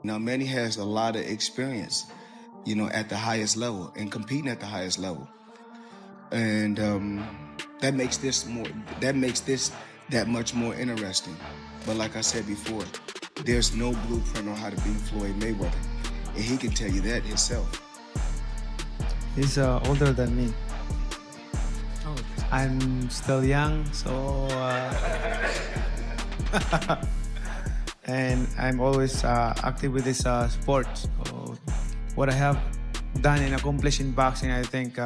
Now, Manny has a lot of experience, you know, at the highest level and competing at the highest level. And that makes this that much more interesting. But like I said before, there's no blueprint on how to beat Floyd Mayweather. And he can tell you that himself. He's older than me. I'm still young, so and I'm always active with this sport. So what I have done and accomplished in boxing, I think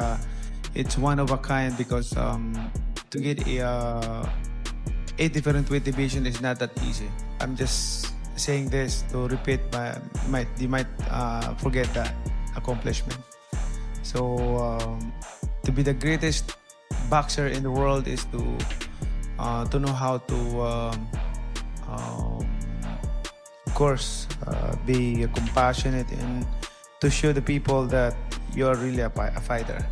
it's one of a kind, because to get a different weight division is not that easy. I'm just saying this to repeat, but you might forget that accomplishment. So to be the greatest boxer in the world is to know how to of course be compassionate and to show the people that you're really a fighter.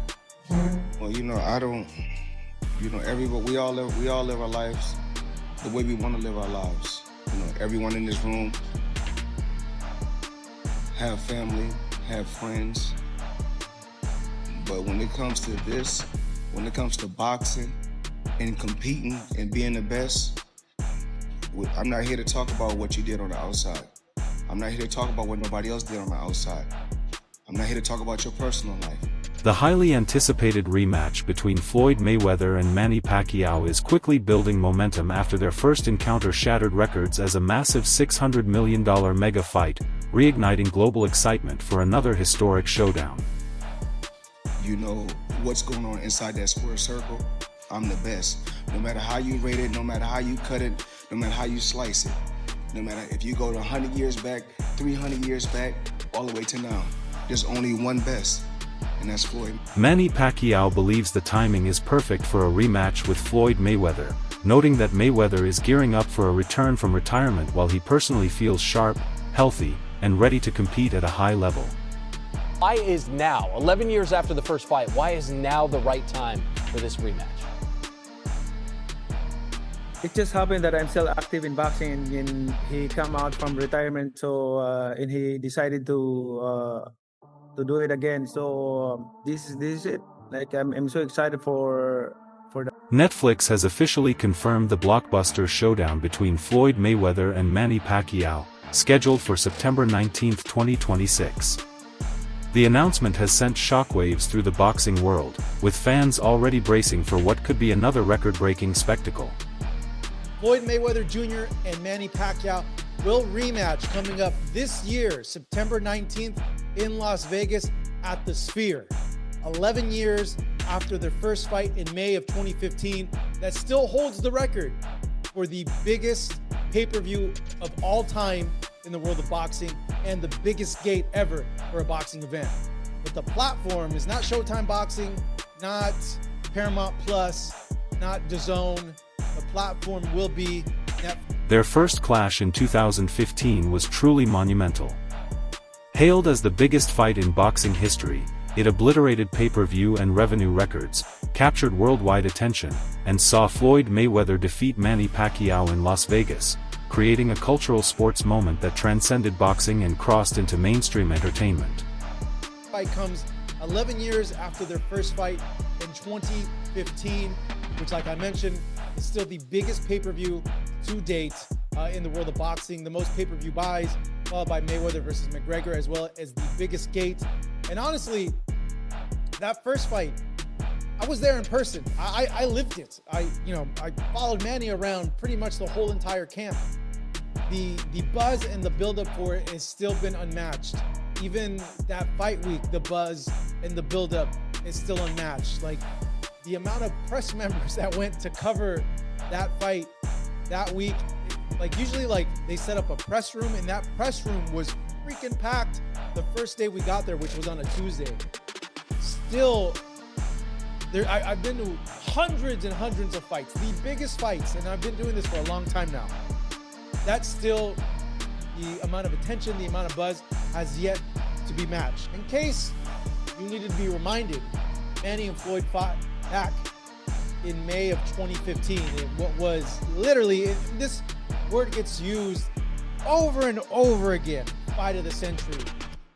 Well, you know, we all live our lives the way we want to live our lives. You know, everyone in this room have family, have friends. But when it comes to this, when it comes to boxing and competing and being the best, I'm not here to talk about what you did on the outside. I'm not here to talk about what nobody else did on the outside. I'm not here to talk about your personal life. The highly anticipated rematch between Floyd Mayweather and Manny Pacquiao is quickly building momentum after their first encounter shattered records as a massive $600 million mega fight, reigniting global excitement for another historic showdown. You know what's going on inside that square circle? I'm the best. No matter how you rate it, no matter how you cut it, no matter how you slice it, no matter if you go to 100 years back, 300 years back, all the way to now, there's only one best, and that's Floyd. Manny Pacquiao believes the timing is perfect for a rematch with Floyd Mayweather, noting that Mayweather is gearing up for a return from retirement while he personally feels sharp, healthy, and ready to compete at a high level. Why is now, 11 years after the first fight, why is now the right time for this rematch? It just happened that I'm still active in boxing, and he come out from retirement, so and he decided to do it again. So this is it. Like I'm so excited for that. Netflix has officially confirmed the blockbuster showdown between Floyd Mayweather and Manny Pacquiao, scheduled for September 19, 2026. The announcement has sent shockwaves through the boxing world, with fans already bracing for what could be another record-breaking spectacle. Floyd Mayweather Jr. and Manny Pacquiao will rematch coming up this year, September 19th in Las Vegas at the Sphere. 11 years after their first fight in May of 2015, that still holds the record for the biggest pay-per-view of all time in the world of boxing and the biggest gate ever for a boxing event. But the platform is not Showtime Boxing, not Paramount Plus, not DAZN. The platform will be Netflix. Their first clash in 2015 was truly monumental. Hailed as the biggest fight in boxing history, it obliterated pay-per-view and revenue records, captured worldwide attention, and saw Floyd Mayweather defeat Manny Pacquiao in Las Vegas, creating a cultural sports moment that transcended boxing and crossed into mainstream entertainment. Fight comes 11 years after their first fight in 2015, which, like I mentioned, is still the biggest pay-per-view to date in the world of boxing. The most pay-per-view buys, followed by Mayweather versus McGregor, as well as the biggest gate. And honestly, that first fight, I was there in person. I lived it. I followed Manny around pretty much the whole entire camp. The buzz and the buildup for it has still been unmatched. Even that fight week, the buzz and the buildup is still unmatched. Like, the amount of press members that went to cover that fight that week, like usually like they set up a press room, and that press room was freaking packed the first day we got there, which was on a Tuesday. Still, I've been to hundreds and hundreds of fights, the biggest fights, and I've been doing this for a long time now. That's still the amount of attention, the amount of buzz has yet to be matched. In case you needed to be reminded, Manny and Floyd fought back in May of 2015. What was literally, this word gets used over and over again, fight of the century.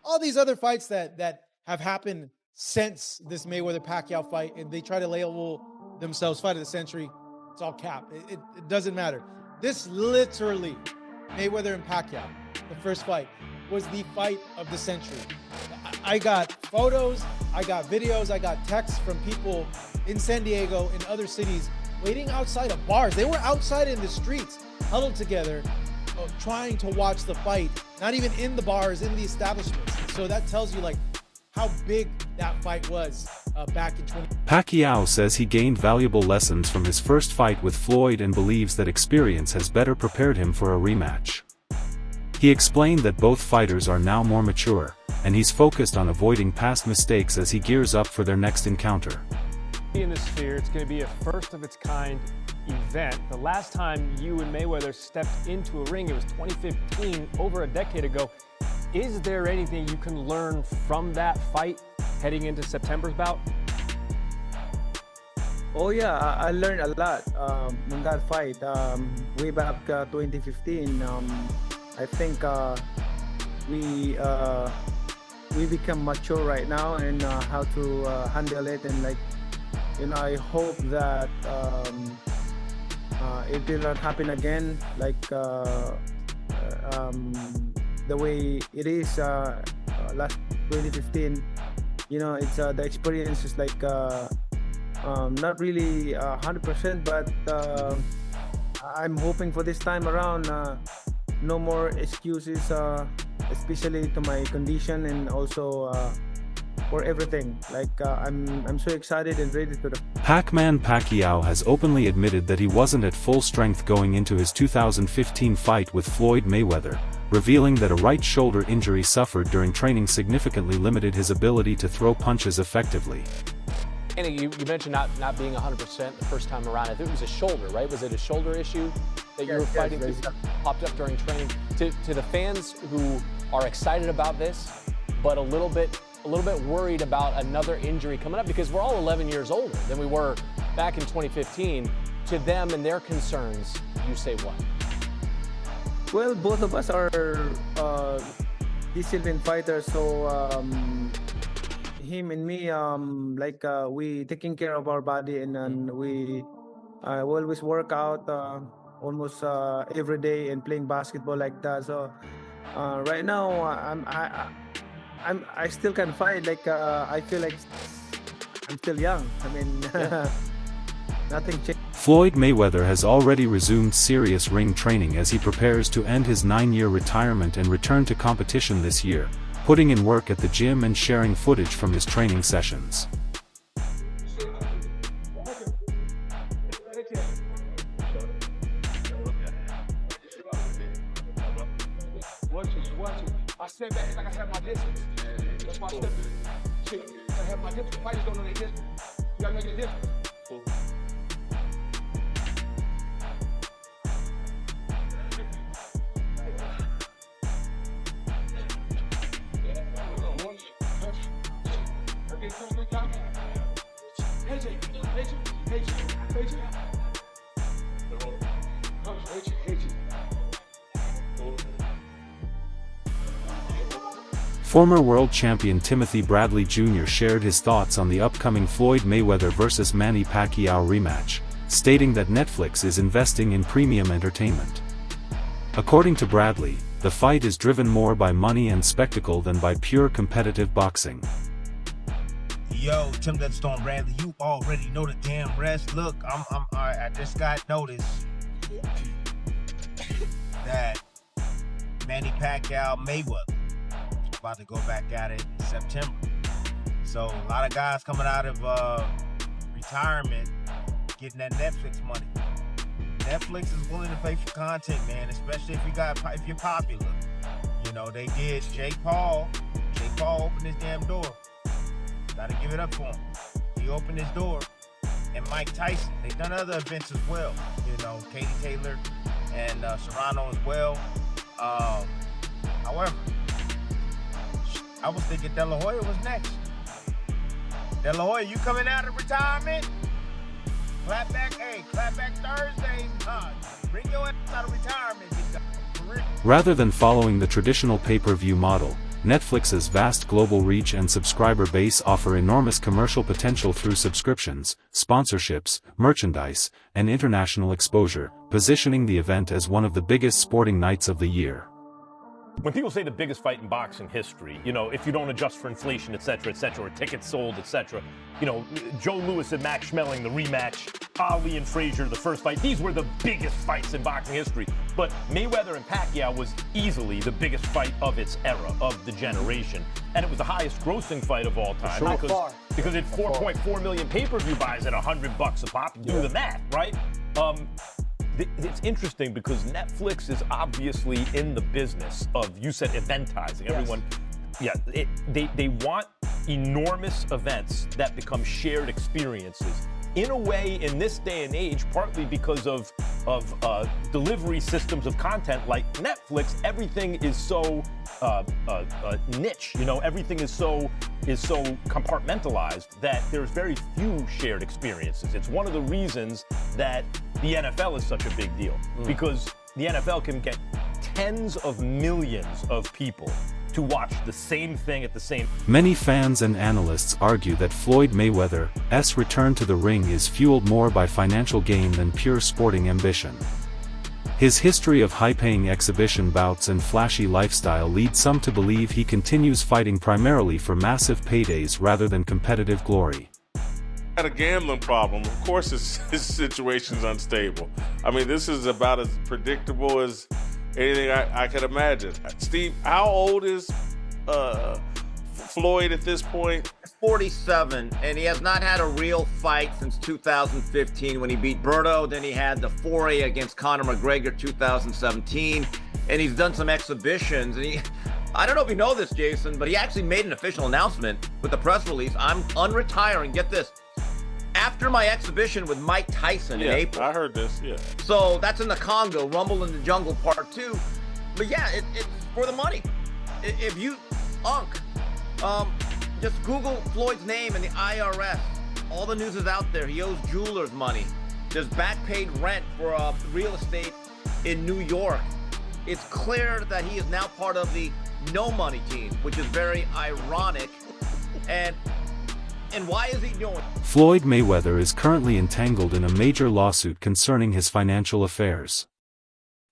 All these other fights that have happened since this Mayweather Pacquiao fight, and they try to label themselves fight of the century, it's all cap. It doesn't matter. This literally, Mayweather and Pacquiao, the first fight, was the fight of the century. I got photos, I got videos, I got texts from people in San Diego, in other cities, waiting outside of bars. They were outside in the streets, huddled together, trying to watch the fight, not even in the bars, in the establishments. So that tells you like how big that fight was back in 20. Pacquiao says he gained valuable lessons from his first fight with Floyd and believes that experience has better prepared him for a rematch. He explained that both fighters are now more mature, and he's focused on avoiding past mistakes as he gears up for their next encounter. In the sphere, it's going to be a first-of-its-kind event. The last time you and Mayweather stepped into a ring, it was 2015, over a decade ago. Is there anything you can learn from that fight heading into September's bout? Oh yeah, I learned a lot in that fight. Way back 2015, I think we become mature right now and how to handle it, and like, you know, I hope that it will not happen again, like the way it is last 2015. You know, it's the experience is like not really 100%, but I'm hoping for this time around no more excuses, especially to my condition and also for everything. Like I'm so excited and ready to. Pac-Man Pacquiao has openly admitted that he wasn't at full strength going into his 2015 fight with Floyd Mayweather, revealing that a right shoulder injury suffered during training significantly limited his ability to throw punches effectively. And you mentioned not being 100% the first time around. I think it was a shoulder, right? Was it a shoulder issue that you were fighting through, popped up during training? To the fans who are excited about this, but a little bit worried about another injury coming up, because we're all 11 years older than we were back in 2015. To them and their concerns, you say what? Well, both of us are disciplined fighters, so him and me, we taking care of our body, and we always work out almost every day and playing basketball like that. So right now, I still can fight. Like I feel like I'm still young. I mean, yeah. Nothing changed. Floyd Mayweather has already resumed serious ring training as he prepares to end his 9-year retirement and return to competition this year, putting in work at the gym and sharing footage from his training sessions. I step back like I have my distance. That's why I step back. I have my distance. Fighters don't know their distance. You gotta make it different. Former world champion Timothy Bradley Jr. shared his thoughts on the upcoming Floyd Mayweather vs. Manny Pacquiao rematch, stating that Netflix is investing in premium entertainment. According to Bradley, the fight is driven more by money and spectacle than by pure competitive boxing. Yo, Tim that Storm Bradley, you already know the damn rest. Look, I just got notice that Manny Pacquiao Mayweather about to go back at it in September. So a lot of guys coming out of retirement getting that Netflix money. Netflix is willing to pay for content, man, especially if you're popular. You know, they did Jake Paul. Jake Paul opened his damn door. Gotta give it up for him. He opened his door. And Mike Tyson. They've done other events as well. You know, Katie Taylor and Serrano as well. However, I was thinking De La Hoya was next. De La Hoya, you coming out of retirement? Clap back Thursday. Bring your ass out of retirement. Rather than following the traditional pay-per-view model, Netflix's vast global reach and subscriber base offer enormous commercial potential through subscriptions, sponsorships, merchandise, and international exposure, positioning the event as one of the biggest sporting nights of the year. When people say the biggest fight in boxing history, you know, if you don't adjust for inflation, et cetera, or tickets sold, et cetera, you know, Joe Louis and Max Schmeling, the rematch, Ali and Frazier, the first fight, these were the biggest fights in boxing history. But Mayweather and Pacquiao was easily the biggest fight of its era, of the generation. And it was the highest grossing fight of all time. Because it's 4.4 million pay-per-view buys at $100 a pop. Do the math, right? It's interesting because Netflix is obviously in the business of, you said, eventizing. Everyone, they want enormous events that become shared experiences. In a way, in this day and age, partly because of delivery systems of content like Netflix, everything is so niche. You know, everything is so compartmentalized that there's very few shared experiences. It's one of the reasons that the NFL is such a big deal, because the NFL can get tens of millions of people to watch the same thing at the same. Many fans and analysts argue that Floyd Mayweather's return to the ring is fueled more by financial gain than pure sporting ambition. His history of high-paying exhibition bouts and flashy lifestyle leads some to believe he continues fighting primarily for massive paydays rather than competitive glory. Had a gambling problem. Of course his situation's unstable. I mean, this is about as predictable as anything I could imagine. Steve, how old is Floyd at this point? 47, and he has not had a real fight since 2015 when he beat Berto. Then he had the foray against Conor McGregor 2017, and he's done some exhibitions. And I don't know if you know this, Jason, but he actually made an official announcement with the press release. I'm unretiring. Get this. After my exhibition with Mike Tyson in April. I heard this, So that's in the Congo, Rumble in the Jungle Part 2. But yeah, it's for the money. If you, just Google Floyd's name and the IRS. All the news is out there. He owes jewelers money. There's back paid rent for real estate in New York. It's clear that he is now part of the no money team, which is very ironic. And why is he doing it? Floyd Mayweather is currently entangled in a major lawsuit concerning his financial affairs.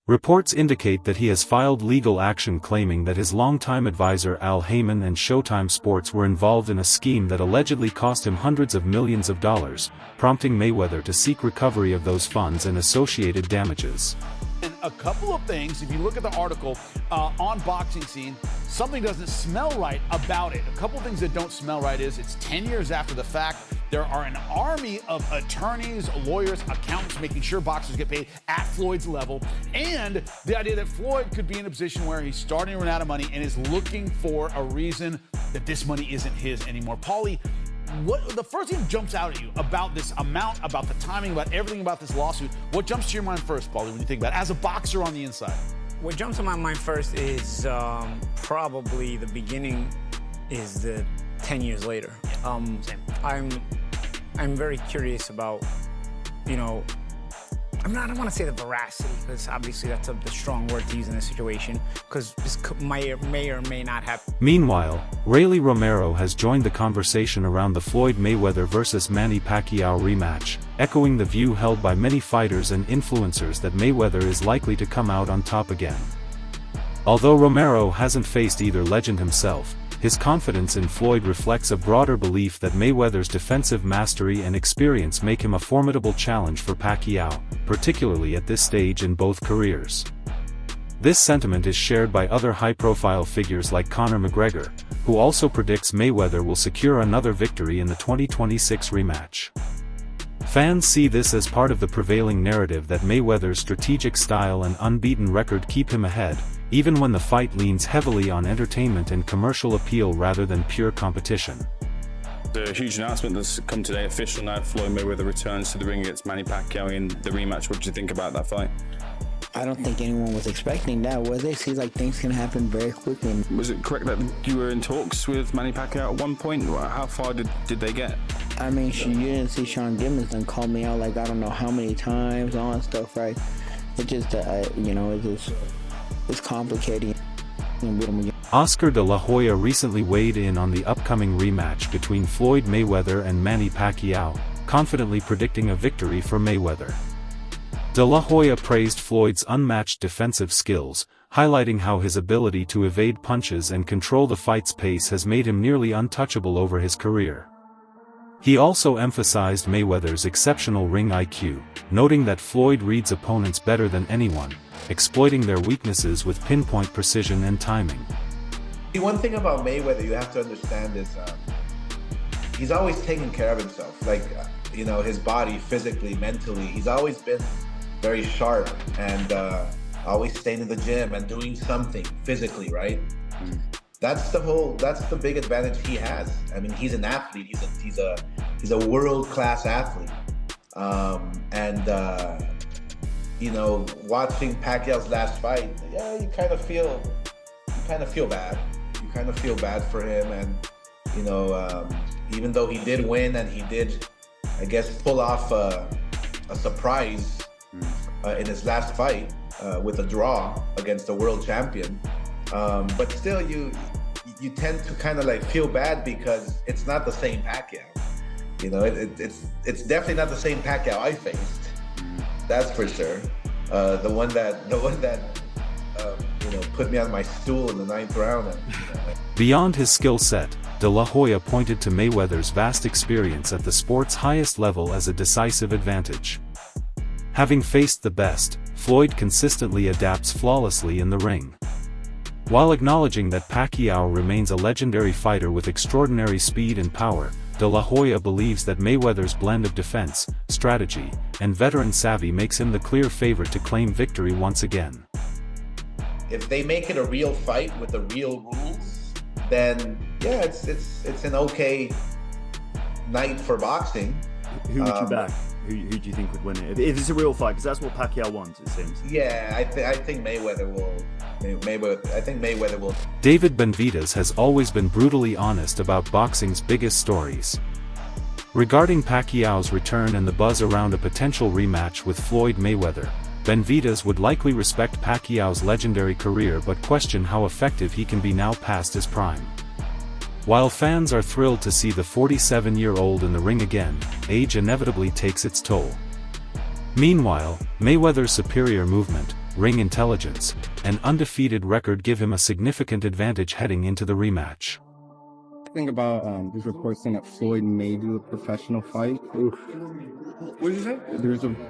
Reports indicate that he has filed legal action claiming that his longtime advisor Al Heyman and Showtime Sports were involved in a scheme that allegedly cost him hundreds of millions of dollars, prompting Mayweather to seek recovery of those funds and associated damages. And a couple of things, if you look at the article on Boxing Scene, something doesn't smell right about it. A couple of things that don't smell right is it's 10 years after the fact. There are an army of attorneys, lawyers, accountants making sure boxers get paid at Floyd's level. And the idea that Floyd could be in a position where he's starting to run out of money and is looking for a reason that this money isn't his anymore. Paulie, what the first thing that jumps out at you about this amount, about the timing, about everything about this lawsuit, what jumps to your mind first, Paulie, when you think about it, as a boxer on the inside? What jumps to my mind first is probably the beginning is the 10 years later. I'm very curious about, you know, I don't want to say the veracity, because obviously that's the strong word to use in this situation, because this may or may not happen. Meanwhile, Rayleigh Romero has joined the conversation around the Floyd Mayweather vs. Manny Pacquiao rematch, echoing the view held by many fighters and influencers that Mayweather is likely to come out on top again. Although Romero hasn't faced either legend himself, his confidence in Floyd reflects a broader belief that Mayweather's defensive mastery and experience make him a formidable challenge for Pacquiao, particularly at this stage in both careers. This sentiment is shared by other high-profile figures like Conor McGregor, who also predicts Mayweather will secure another victory in the 2026 rematch. Fans see this as part of the prevailing narrative that Mayweather's strategic style and unbeaten record keep him ahead, even when the fight leans heavily on entertainment and commercial appeal rather than pure competition. The huge announcement that's come today, official now, Floyd Mayweather returns to the ring against Manny Pacquiao in the rematch. What did you think about that fight? I don't think anyone was expecting that, was they? It seems like things can happen very quickly. Was it correct that you were in talks with Manny Pacquiao at one point? How far did they get? I mean, you didn't see Sean Gibbons and call me out like I don't know how many times on stuff, right? It just, you know, it just... it's complicating with him again. Oscar de la Hoya recently weighed in on the upcoming rematch between Floyd Mayweather and Manny Pacquiao, confidently predicting a victory for Mayweather. De la Hoya praised Floyd's unmatched defensive skills, highlighting how his ability to evade punches and control the fight's pace has made him nearly untouchable over his career. He also emphasized Mayweather's exceptional ring IQ, noting that Floyd reads opponents better than anyone, exploiting their weaknesses with pinpoint precision and timing. One thing about Mayweather you have to understand is he's always taking care of himself. Like, his body, physically, mentally, he's always been very sharp and always staying in the gym and doing something physically, right? That's the big advantage he has. I mean, he's an athlete. He's a world-class athlete. Watching Pacquiao's last fight, yeah, you kind of feel bad. You kind of feel bad for him, and even though he did win and he did, I guess, pull off a surprise in his last fight with a draw against the world champion, but still, you tend to kind of like feel bad because it's not the same Pacquiao. It's definitely not the same Pacquiao I faced. That's for sure. The one that put me on my stool in the 9th round. Beyond his skill set, De La Hoya pointed to Mayweather's vast experience at the sport's highest level as a decisive advantage. Having faced the best, Floyd consistently adapts flawlessly in the ring. While acknowledging that Pacquiao remains a legendary fighter with extraordinary speed and power, De La Hoya believes that Mayweather's blend of defense, strategy, and veteran savvy makes him the clear favorite to claim victory once again. If they make it a real fight with the real rules, then yeah, it's an okay night for boxing. Who would you back? Who do you think would win it? If it's a real fight, because that's what Pacquiao wants, it seems. Yeah, I think Mayweather will. I think Mayweather will. David Benavidez has always been brutally honest about boxing's biggest stories. Regarding Pacquiao's return and the buzz around a potential rematch with Floyd Mayweather, Benavidez would likely respect Pacquiao's legendary career but question how effective he can be now past his prime. While fans are thrilled to see the 47-year-old in the ring again, age inevitably takes its toll. Meanwhile, Mayweather's superior movement, ring intelligence, and undefeated record give him a significant advantage heading into the rematch. Think about these reports saying that Floyd may do a professional fight. What did you say?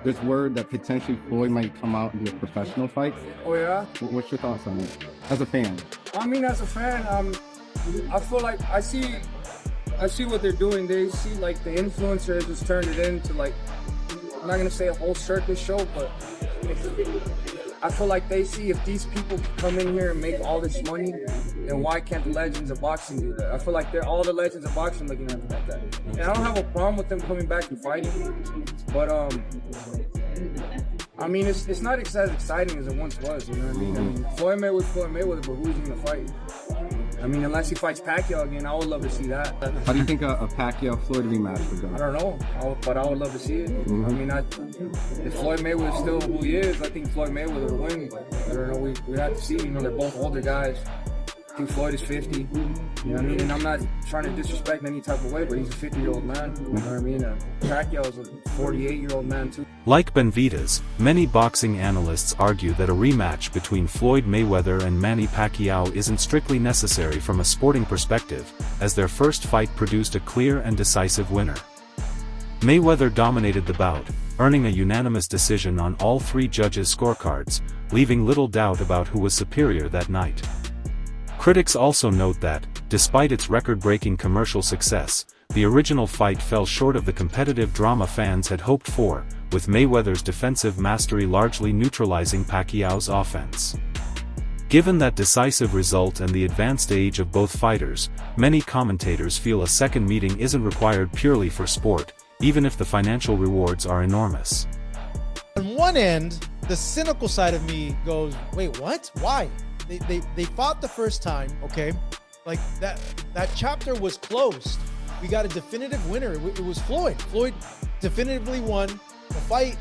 There's word that potentially Floyd might come out and do a professional fight. Oh yeah? What's your thoughts on it, as a fan? I mean, as a fan, I feel like I see what they're doing. They see like the influencers just turned it into like, I'm not gonna say a whole circus show, but I feel like they see if these people come in here and make all this money, then why can't the legends of boxing do that? I feel like they're all the legends of boxing looking at it like that. And I don't have a problem with them coming back and fighting, but I mean, it's not as exciting as it once was, you know what I mean? I mean, Floyd Mayweather, but who's he gonna fight? I mean, unless he fights Pacquiao again, I would love to see that. How do you think a Pacquiao-Floyd rematch would go? I don't know, but I would love to see it. I mean, if Floyd Mayweather is still who he is, I think Floyd Mayweather will win. But I don't know, we have to see. You know, they're both older guys. I think Floyd is 50. You know what I mean? And I'm not trying to disrespect in any type of way, but he's a 50-year-old man. You know what I mean? Pacquiao is a 48-year-old man too. Like Benavidez, many boxing analysts argue that a rematch between Floyd Mayweather and Manny Pacquiao isn't strictly necessary from a sporting perspective, as their first fight produced a clear and decisive winner. Mayweather dominated the bout, earning a unanimous decision on all three judges' scorecards, leaving little doubt about who was superior that night. Critics also note that, despite its record-breaking commercial success, the original fight fell short of the competitive drama fans had hoped for, with Mayweather's defensive mastery largely neutralizing Pacquiao's offense. Given that decisive result and the advanced age of both fighters, many commentators feel a second meeting isn't required purely for sport, even if the financial rewards are enormous. On one end, the cynical side of me goes, wait, what? Why? They fought the first time, okay? Like that chapter was closed. We got a definitive winner. It was Floyd. Floyd definitively won. The fight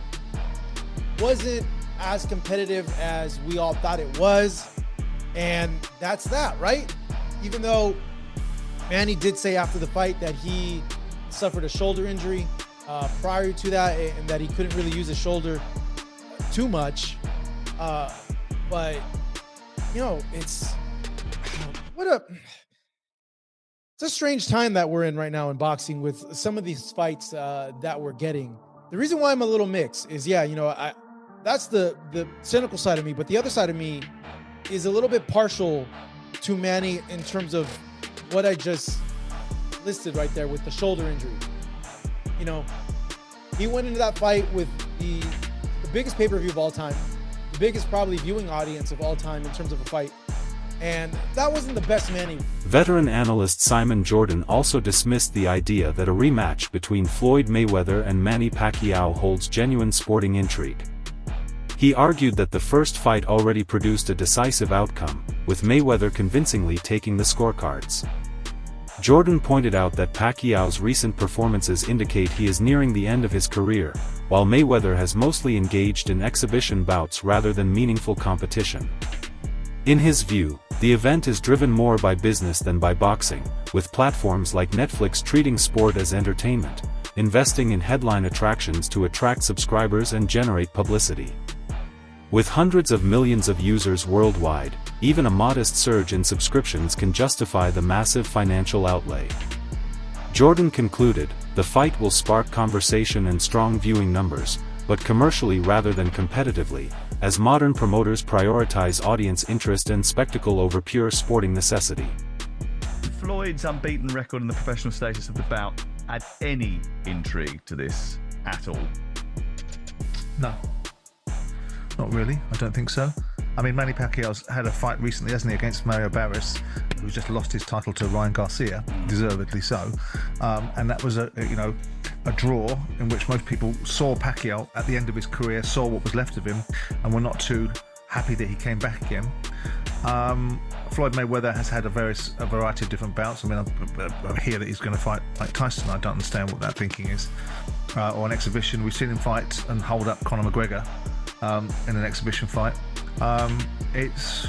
wasn't as competitive as we all thought it was. And that's that, right? Even though Manny did say after the fight that he suffered a shoulder injury prior to that, and that he couldn't really use his shoulder too much. But, you know, it's a strange time that we're in right now in boxing with some of these fights that we're getting. The reason why I'm a little mixed is, that's the cynical side of me, but the other side of me is a little bit partial to Manny in terms of what I just listed right there with the shoulder injury. You know, he went into that fight with the biggest pay-per-view of all time, the biggest probably viewing audience of all time in terms of a fight. And that wasn't the best Manny. Veteran analyst Simon Jordan also dismissed the idea that a rematch between Floyd Mayweather and Manny Pacquiao holds genuine sporting intrigue. He argued that the first fight already produced a decisive outcome, with Mayweather convincingly taking the scorecards. Jordan pointed out that Pacquiao's recent performances indicate he is nearing the end of his career, while Mayweather has mostly engaged in exhibition bouts rather than meaningful competition. In his view, the event is driven more by business than by boxing, with platforms like Netflix treating sport as entertainment, investing in headline attractions to attract subscribers and generate publicity. With hundreds of millions of users worldwide, even a modest surge in subscriptions can justify the massive financial outlay. Jordan concluded, the fight will spark conversation and strong viewing numbers, but commercially rather than competitively, as modern promoters prioritize audience interest and spectacle over pure sporting necessity. Floyd's unbeaten record and the professional status of the bout add any intrigue to this at all? No. Not really, I don't think so. I mean, Manny Pacquiao's had a fight recently, hasn't he, against Mario Barris, who's just lost his title to Ryan Garcia, deservedly so. And that was a draw in which most people saw Pacquiao at the end of his career, saw what was left of him, and were not too happy that he came back again. Floyd Mayweather has had a variety of different bouts. I mean, I hear that he's going to fight Mike Tyson. I don't understand what that thinking is. Or an exhibition. We've seen him fight and hold up Conor McGregor in an exhibition fight. It's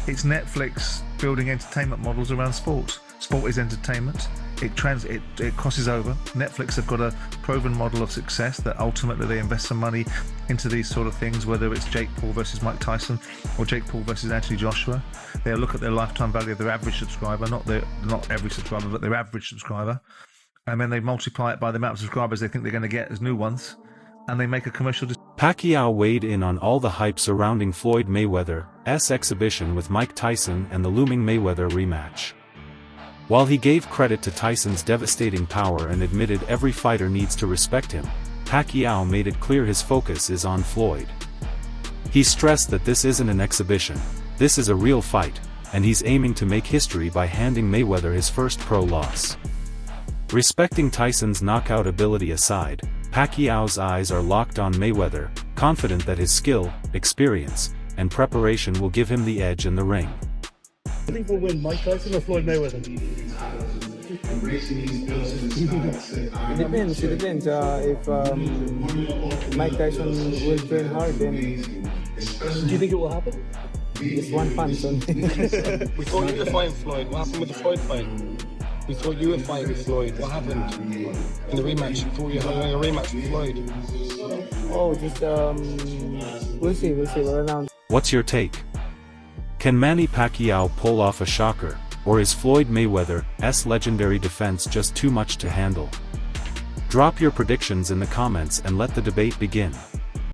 Netflix building entertainment models around sports. Sport is entertainment. It crosses over. Netflix have got a proven model of success that ultimately they invest some money into these sort of things, whether it's Jake Paul versus Mike Tyson or Jake Paul versus Anthony Joshua. They'll look at their lifetime value of their average subscriber, not every subscriber, but their average subscriber, and then they multiply it by the amount of subscribers they think they're going to get as new ones, and they make a commercial decision. Pacquiao weighed in on all the hype surrounding Floyd Mayweather's exhibition with Mike Tyson and the looming Mayweather rematch. While he gave credit to Tyson's devastating power and admitted every fighter needs to respect him, Pacquiao made it clear his focus is on Floyd. He stressed that this isn't an exhibition, this is a real fight, and he's aiming to make history by handing Mayweather his first pro loss. Respecting Tyson's knockout ability aside, Pacquiao's eyes are locked on Mayweather, confident that his skill, experience, and preparation will give him the edge in the ring. I think we'll win Mike Tyson or Floyd Mayweather. It depends. If Mike Tyson will train hard, then do you think it will happen? It's one punch only. We thought you were fighting Floyd. What happened with the Floyd fight? We thought you were fighting with Floyd. What happened in the rematch? We thought you were having a rematch with Floyd. Oh, just we'll see. We'll announce. What's your take? Can Manny Pacquiao pull off a shocker, or is Floyd Mayweather's legendary defense just too much to handle? Drop your predictions in the comments and let the debate begin.